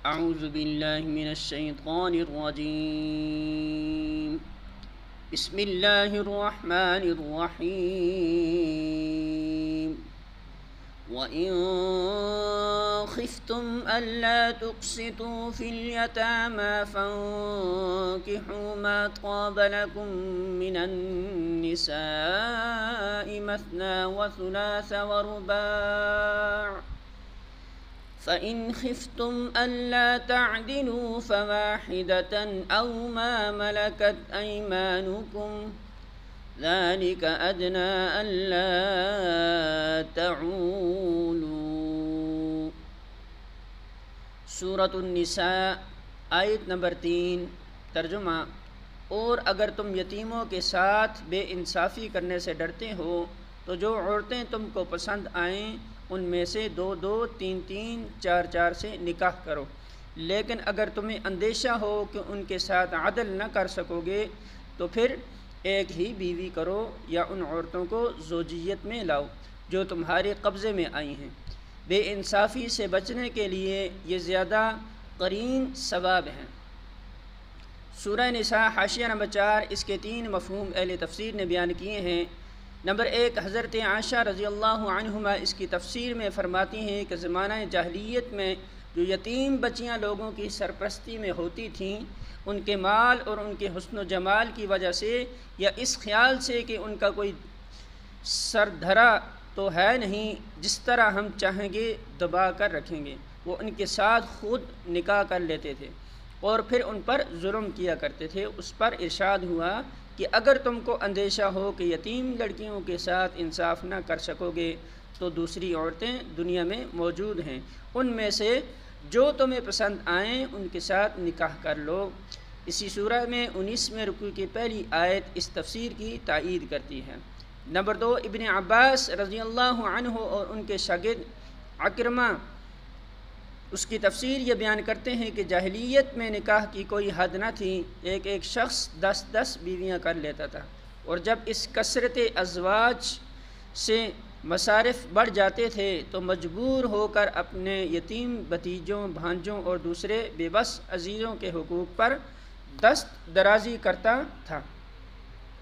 اعوذ باللہ من الشیطان الرجیم بسم اللہ الرحمن الرحیم وَإِن خِفْتُمْ أَلَّا تُقْسِطُوا فِي الْيَتَامَى فَانكِحُوا مَا طَابَ لَكُم مِّنَ النِّسَاءِ مَثْنَىٰ وَثُلَاثَ وَرُبَاعَ فَإِنْ خِفْتُمْ أَلَّا تَعْدِلُوا فَوَاحِدَةً أَوْ مَا مَلَكَتْ أَيْمَانُكُمْ ذَلِكَ أَدْنَىٰ أَلَّا تَعُولُوا۔ سورۃ النساء آیت نمبر 3 ترجمہ: اور اگر تم یتیموں کے ساتھ بے انصافی کرنے سے ڈرتے ہو تو جو عورتیں تم کو پسند آئیں ان میں سے 2-2، 3-3، 4-4 سے نکاح کرو، لیکن اگر تمہیں اندیشہ ہو کہ ان کے ساتھ عدل نہ کر سکو گے تو پھر ایک ہی بیوی کرو یا ان عورتوں کو زوجیت میں لاؤ جو تمہارے قبضے میں آئی ہیں۔ بے انصافی سے بچنے کے لیے یہ زیادہ قرین ثواب ہیں۔ سورہ نساء حاشیہ نمبر 4 اس کے 3 مفہوم اہل تفسیر نے بیان کیے ہیں۔ نمبر 1، حضرت عائشہ رضی اللہ عنہما اس کی تفسیر میں فرماتی ہیں کہ زمانہ جاہلیت میں جو یتیم بچیاں لوگوں کی سرپرستی میں ہوتی تھیں، ان کے مال اور ان کے حسن و جمال کی وجہ سے یا اس خیال سے کہ ان کا کوئی سردھرا تو ہے نہیں جس طرح ہم چاہیں گے دبا کر رکھیں گے، وہ ان کے ساتھ خود نکاح کر لیتے تھے اور پھر ان پر ظلم کیا کرتے تھے۔ اس پر ارشاد ہوا کہ اگر تم کو اندیشہ ہو کہ یتیم لڑکیوں کے ساتھ انصاف نہ کر سکو گے تو دوسری عورتیں دنیا میں موجود ہیں، ان میں سے جو تمہیں پسند آئیں ان کے ساتھ نکاح کر لو۔ اسی سورہ میں 19ویں رکوع کی پہلی آیت اس تفسیر کی تائید کرتی ہے۔ نمبر 2، ابن عباس رضی اللہ عنہ اور ان کے شاگرد عکرمہ اس کی تفسیر یہ بیان کرتے ہیں کہ جاہلیت میں نکاح کی کوئی حد نہ تھی، ایک ایک شخص 10-10 بیویاں کر لیتا تھا، اور جب اس کثرت ازواج سے مصارف بڑھ جاتے تھے تو مجبور ہو کر اپنے یتیم بھتیجوں، بھانجوں اور دوسرے بے بس عزیزوں کے حقوق پر دست درازی کرتا تھا۔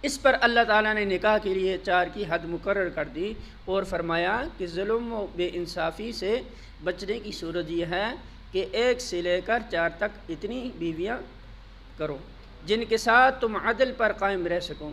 اس پر اللہ تعالیٰ نے نکاح کے لیے 4 کی حد مقرر کر دی اور فرمایا کہ ظلم و بے انصافی سے بچنے کی صورت یہ ہے کہ 1 سے لے کر 4 تک اتنی بیویاں کرو جن کے ساتھ تم عدل پر قائم رہ سکو۔